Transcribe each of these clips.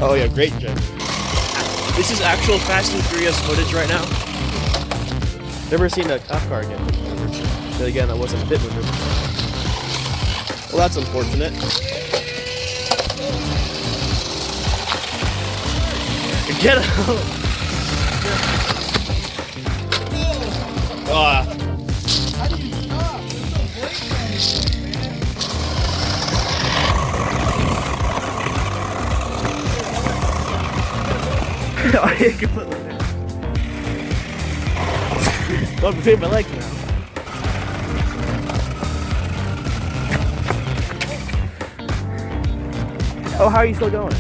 Oh yeah, great driving. This is actual Fast and Furious footage right now. Never seen a cop car again. But again, that wasn't a pit maneuver. Well, that's unfortunate. Get out! Ah. How do you stop? There's no brake man. Oh, yeah, completely. Going between my legs now. Oh, how are you still going?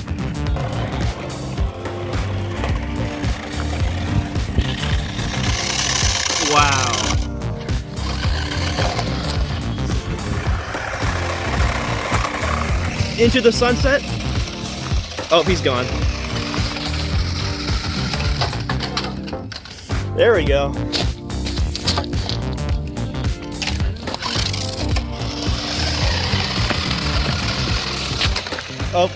Wow. Into the sunset? Oh, he's gone. There we go. Oh.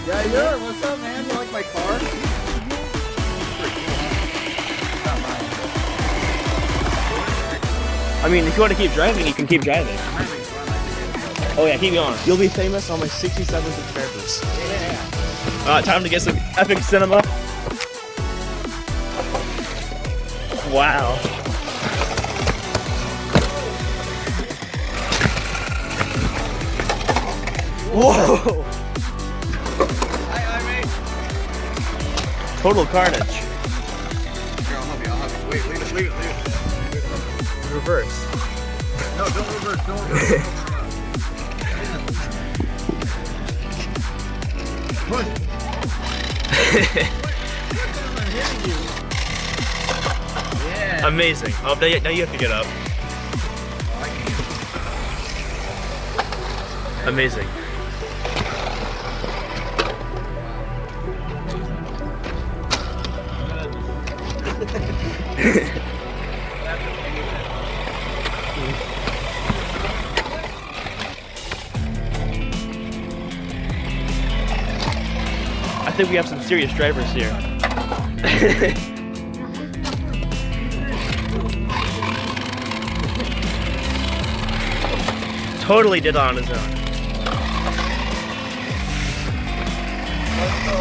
Yeah, you're. What's up, man? You like my car? I mean, if you want to keep driving, you can keep driving. Oh yeah, keep going. You'll be famous on my 67 subscribers. Yeah. Time to get some epic cinema. Wow. Whoa! Hi, mate. Total carnage. Here, I'll help you. I'll help you. Wait, leave it. Reverse. No, don't reverse. Don't reverse. Push. Yeah. Amazing. Oh, now you have to get up. Amazing. I think we have some serious drivers here. Totally did it on his own. Let's go.